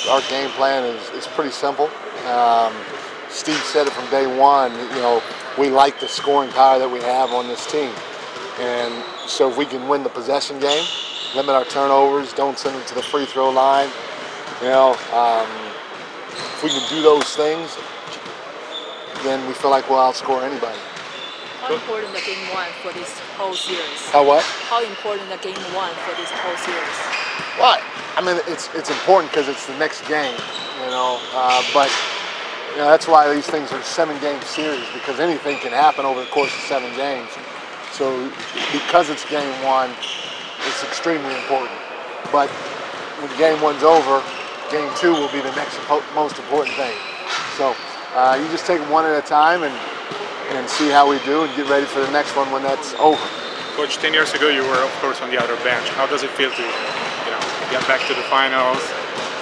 Our game plan is pretty simple. Steve said it from day one. We like the scoring power that we have on this team, and so if we can win the possession game, limit our turnovers, don't send them to the free throw line. If we can do those things, then we feel like we'll outscore anybody. How important the game one for this whole series? How what? How important the game one for this whole series? Well, I mean, it's important because it's the next game, but that's why these things are 7-game series, because anything can happen over the course of 7 games. So because it's game one, it's extremely important. But when game one's over, game two will be the next most important thing. So you just take them one at a time and see how we do and get ready for the next one when that's over. Coach, 10 years ago you were, of course, on the other bench. How does it feel to get back to the finals,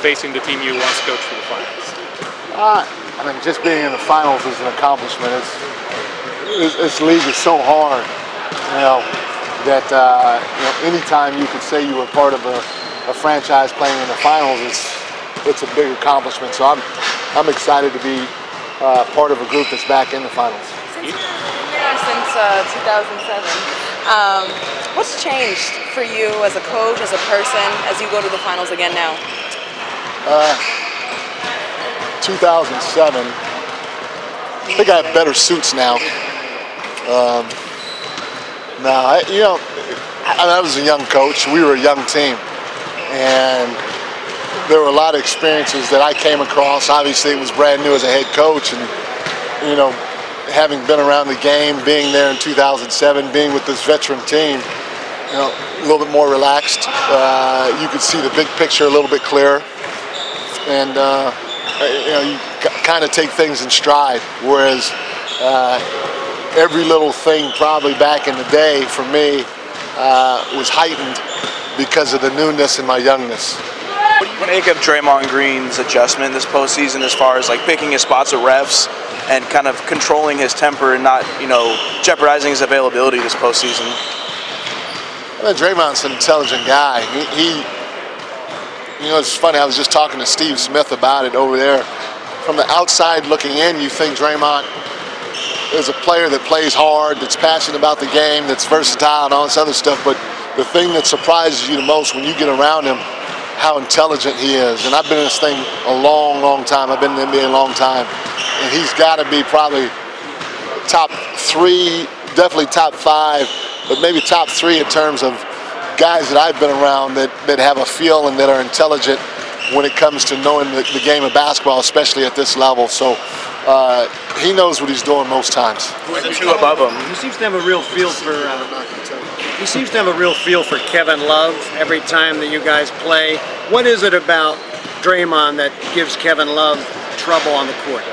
facing the team you once coached to the finals? I mean, just being in the finals is an accomplishment. This league is so hard, that anytime you could say you were part of a franchise playing in the finals, it's a big accomplishment. So I'm excited to be part of a group that's back in the finals. Since 2007, what's changed for you as a coach, as a person, as you go to the finals again now? 2007, I think I have better suits now. I was a young coach. We were a young team, and there were a lot of experiences that I came across. Obviously, it was brand new as a head coach, and having been around the game, being there in 2007, being with this veteran team, a little bit more relaxed. You could see the big picture a little bit clearer, and you kind of take things in stride. Whereas every little thing probably back in the day for me was heightened because of the newness and my youngness. What do you make of Draymond Green's adjustment this postseason, as far as like picking his spots at refs and kind of controlling his temper and not, jeopardizing his availability this postseason? Well, Draymond's an intelligent guy. It's funny. I was just talking to Steve Smith about it over there. From the outside looking in, you think Draymond is a player that plays hard, that's passionate about the game, that's versatile and all this other stuff. But the thing that surprises you the most when you get around him, how intelligent he is. And I've been in this thing a long, long time. I've been in the NBA a long time. And he's got to be probably top 3, definitely top 5, but maybe top 3 in terms of guys that I've been around that have a feel and that are intelligent when it comes to knowing the game of basketball, especially at this level. So he knows what he's doing most times. Who are the 2 above him? He seems to have a real feel for. He seems to have a real feel for Kevin Love every time that you guys play. What is it about Draymond that gives Kevin Love trouble on the court?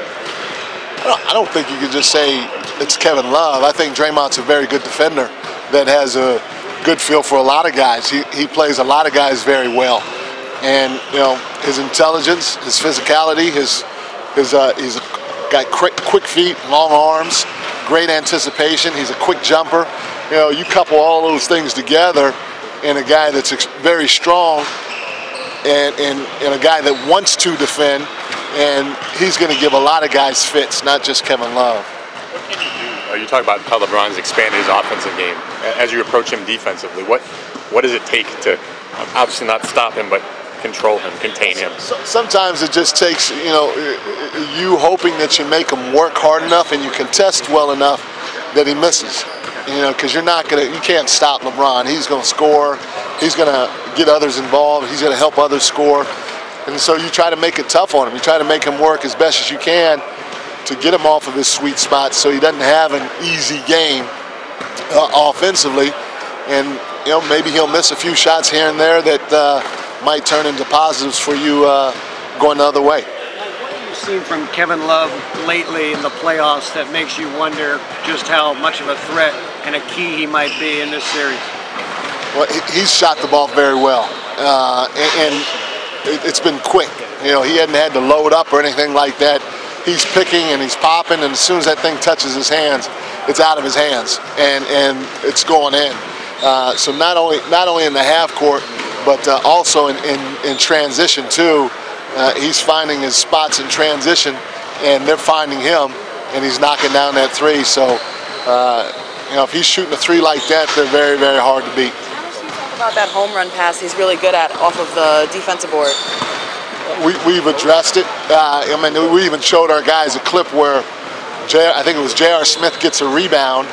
I don't think you could just say it's Kevin Love. I think Draymond's a very good defender that has a good feel for a lot of guys. He plays a lot of guys very well, and his intelligence, his physicality, he's got quick feet, long arms, great anticipation. He's a quick jumper. You couple all those things together in a guy that's very strong and a guy that wants to defend, and he's going to give a lot of guys fits, not just Kevin Love. What can you do? You talk about how LeBron's expanded his offensive game. As you approach him defensively, what does it take to obviously not stop him, but control him, contain him? Sometimes it just takes you hoping that you make him work hard enough and you contest well enough that he misses. Because you can't stop LeBron. He's going to score. He's going to get others involved. He's going to help others score. And so you try to make it tough on him. You try to make him work as best as you can to get him off of his sweet spot so he doesn't have an easy game offensively. And maybe he'll miss a few shots here and there that might turn into positives for you going the other way. What have you seen from Kevin Love lately in the playoffs that makes you wonder just how much of a threat and a key he might be in this series? Well, he's shot the ball very well, and it's been quick. He hadn't had to load up or anything like that. He's picking and he's popping, and as soon as that thing touches his hands, it's out of his hands, and it's going in. So not only in the half court, but also in transition too. he's finding his spots in transition, and they're finding him, and he's knocking down that three. So, you know, if he's shooting a three like that, they're very, very hard to beat. How much do you talk about that home run pass he's really good at off of the defensive board? We've addressed it. I mean, we even showed our guys a clip where I think it was J.R. Smith gets a rebound,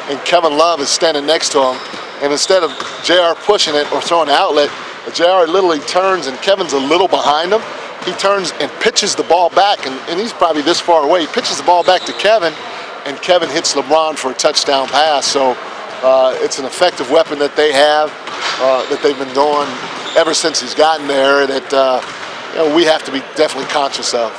and Kevin Love is standing next to him. And instead of J.R. pushing it or throwing an outlet, J.R. literally turns, and Kevin's a little behind him. He turns and pitches the ball back, and he's probably this far away. He pitches the ball back to Kevin, and Kevin hits LeBron for a touchdown pass. So it's an effective weapon that they have, that they've been doing ever since he's gotten there, that you know, we have to be definitely conscious of.